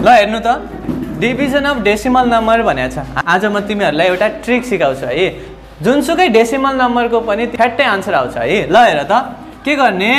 ल हेर्नु त डिभिजन अफ डेसिमल नम्बर भनेको छ। आज म तिमीहरूलाई एउटा ट्रिक सिकाउँछु है, जुनसुकै डेसिमल नम्बरको पनि ठ्याट्टै आन्सर आउँछ है। ल हेर त के गर्ने,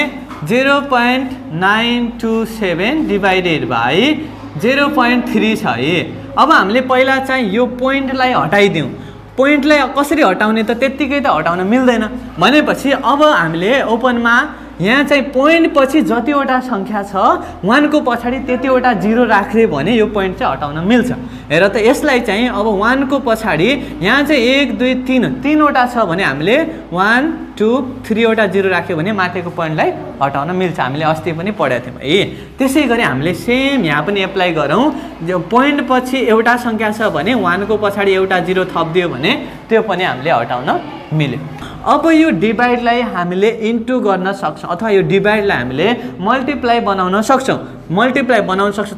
0.927 डिभाइडेड बाई 0.3 छ है। अब हामीले पहिला चाहिँ यो पोइन्टलाई हटाइदिउँ। पोइन्टलाई कसरी हटाउने त, त्यत्तिकै त हटाउन मिल्दैन। भनेपछि अब हामीले ओपनमा यहाँ चाहिँ पोइन्ट पछि जतिवटा सङ्ख्या छ 1 को पछाडि त्यतिवटा 0 राख्यो भने यो पोइन्ट चाहिँ हटाउन मिल्छ। हेर त यसलाई चाहिँ अब 1 को पछाडि यहाँ चाहिँ 1 2 3 तीनवटा छ भने हामीले 1 2 3 वटा 0 राख्यो भने माथिको पोइन्टलाई हटाउन मिल्छ। हामीले अस्ति पनि पढेको थियौँ है। त्यसै गरी हामीले सेम यहाँ पनि एप्लाई गरौँ। जो पोइन्ट पछि एउटा सङ्ख्या छ भने 1 को पछाडि एउटा 0 थपिदियो भने त्यो पनि हामीले हटाउन मिल्यो। अब यो डिभाइडलाई हामीले इन्टु गर्न सक्छौँ अथवा यो डिभाइडलाई हामीले मल्टिप्लाई बनाउन सक्छौँ।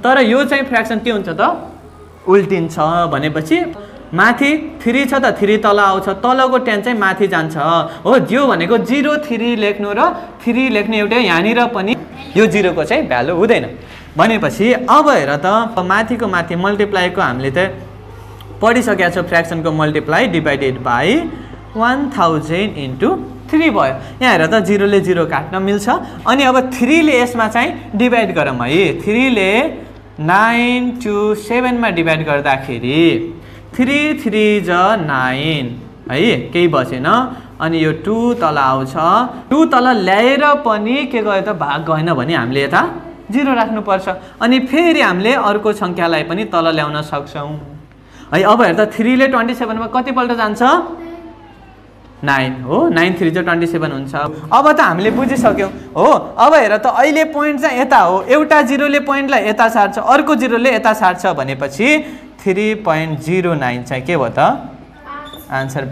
तर यो चाहिँ फ्र्याक्सन के हुन्छ त, उल्टिन्छ। भनेपछि माथि 3 छ त 3 तल आउँछ, तलको 10 चाहिँ माथि जान्छ हो। जो भनेको 0 3 लेख्नु र 3 लेख्नु एउटै, यहाँनिर पनि यो 0 को चाहिँ भ्यालु हुँदैन। भनेपछि अब हेर त माथिको माथि मल्टिप्लाईको हामीले त पढिसकेका छौँ। फ्र्याक्सनको मल्टिप्लाई डिभाइडेड बाई 1000 इन्टु 3 भयो। यहाँ हेर त 0 ले 0 काट्न मिल्छ। अनि अब 3 ले यसमा चाहिँ डिभाइड गरौँ है। 3 ले 9 to 7 मा डिभाइड गर्दाखेरि 3 3 ज 9 है, केही बचेन। अनि यो 2 तल आउँछ, 2 तल ल्याएर पनि के गयो त भाग गएन भने हामीले यता 0 राख्नुपर्छ। अनि फेरि हामीले अर्को सङ्ख्यालाई पनि तल ल्याउन सक्छौँ है। अब हेर त 3 ले 27 मा कतिपल्ट जान्छ, 9 हो। 9 3 ज 27 हुन्छ। अब त हामीले बुझिसक्यौँ हो। अब हेर त अहिले पोइन्ट चाहिँ यता हो, एउटा 0 ले पोइन्टलाई यता सार्छ, अर्को 0 ले यता सार्छ भनेपछि 3.09 चाहिँ के भयो त आन्सर